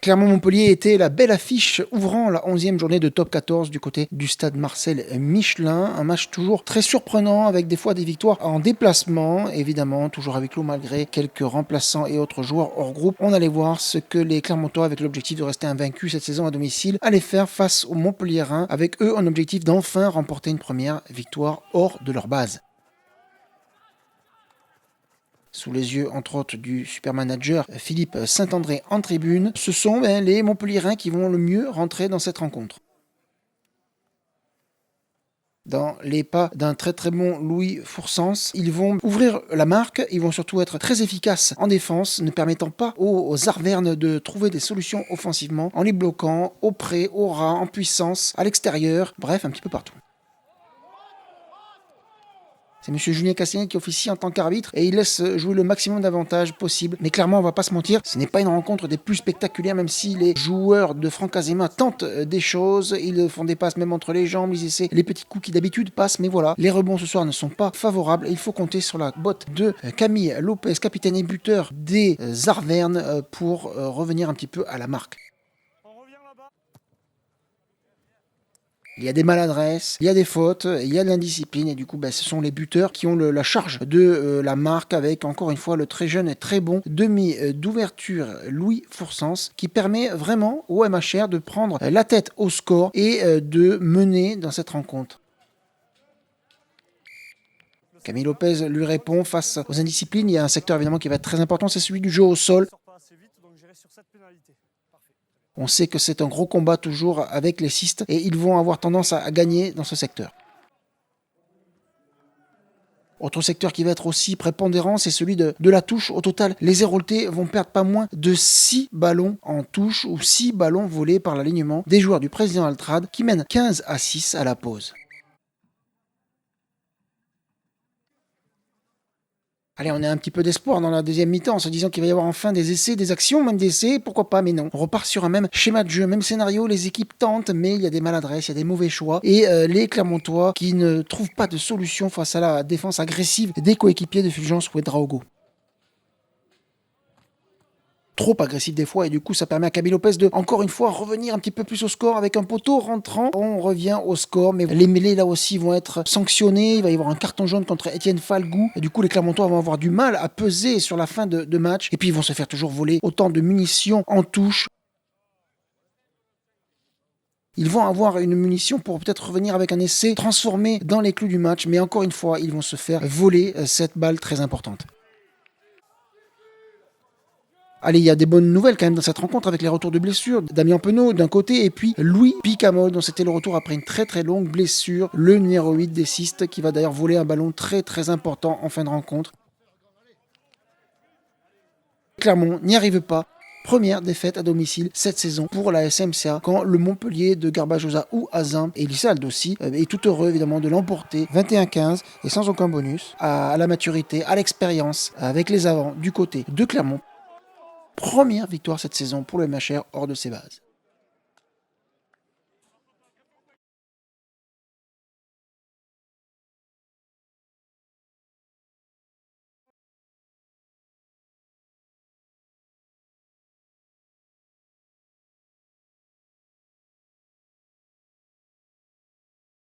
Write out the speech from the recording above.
Clermont-Montpellier était la belle affiche ouvrant la 11e journée de top 14 du côté du stade Marcel Michelin. Un match toujours très surprenant avec des fois des victoires en déplacement, évidemment, toujours avec l'eau malgré quelques remplaçants et autres joueurs hors groupe. On allait voir ce que les Clermontois, avec l'objectif de rester invaincus cette saison à domicile, allaient faire face aux Montpelliérains, avec eux un objectif d'enfin remporter une première victoire hors de leur base. Sous les yeux, entre autres, du super manager Philippe Saint-André en tribune, ce sont les Montpelliérains qui vont le mieux rentrer dans cette rencontre. Dans les pas d'un très très bon Louis Foursens, ils vont ouvrir la marque, ils vont surtout être très efficaces en défense, ne permettant pas aux Arvernes de trouver des solutions offensivement, en les bloquant au pré, au ras, en puissance, à l'extérieur, bref, un petit peu partout. C'est M. Julien Castagnet qui officie en tant qu'arbitre et il laisse jouer le maximum d'avantages possible. Mais clairement, on va pas se mentir, ce n'est pas une rencontre des plus spectaculaires, même si les joueurs de Franck Azema tentent des choses. Ils font des passes même entre les jambes, ils essaient les petits coups qui d'habitude passent. Mais voilà, les rebonds ce soir ne sont pas favorables. Il faut compter sur la botte de Camille Lopez, capitaine et buteur des Arvernes, pour revenir un petit peu à la marque. Il y a des maladresses, il y a des fautes, il y a de l'indiscipline et du coup ce sont les buteurs qui ont la charge de la marque avec encore une fois le très jeune et très bon demi d'ouverture Louis Foursens qui permet vraiment au MHR de prendre la tête au score et de mener dans cette rencontre. Camille Lopez lui répond face aux indisciplines. Il y a un secteur évidemment qui va être très important, c'est celui du jeu au sol. On sait que c'est un gros combat toujours avec les cistes et ils vont avoir tendance à gagner dans ce secteur. Autre secteur qui va être aussi prépondérant, c'est celui de la touche. Au total, les Héroltais vont perdre pas moins de 6 ballons en touche ou 6 ballons volés par l'alignement des joueurs du président Altrad qui mènent 15-6 à la pause. Allez, on a un petit peu d'espoir dans la deuxième mi-temps en se disant qu'il va y avoir enfin des essais, des actions, même des essais, pourquoi pas, mais non. On repart sur un même schéma de jeu, même scénario, les équipes tentent, mais il y a des maladresses, il y a des mauvais choix. Et les Clermontois qui ne trouvent pas de solution face à la défense agressive des coéquipiers de Fulgence Ouedraogo. Trop agressif des fois et du coup ça permet à Camille Lopez de encore une fois revenir un petit peu plus au score avec un poteau rentrant. On revient au score mais les mêlées là aussi vont être sanctionnées. Il va y avoir un carton jaune contre Étienne Falgou et du coup les Clermontois vont avoir du mal à peser sur la fin de match et puis ils vont se faire toujours voler autant de munitions en touche. Ils vont avoir une munition pour peut-être revenir avec un essai transformé dans les clous du match mais encore une fois ils vont se faire voler cette balle très importante. Allez, il y a des bonnes nouvelles quand même dans cette rencontre avec les retours de blessures. Damien Penaud d'un côté et puis Louis Picamol dont c'était le retour après une très très longue blessure. Le numéro 8 des Cistes qui va d'ailleurs voler un ballon très très important en fin de rencontre. Clermont n'y arrive pas. Première défaite à domicile cette saison pour la SMCA quand le Montpellier de Garbajosa ou Azin et Lissa Aldossi est tout heureux évidemment de l'emporter 21-15 et sans aucun bonus à la maturité, à l'expérience avec les avants du côté de Clermont. Première victoire cette saison pour le MHR hors de ses bases.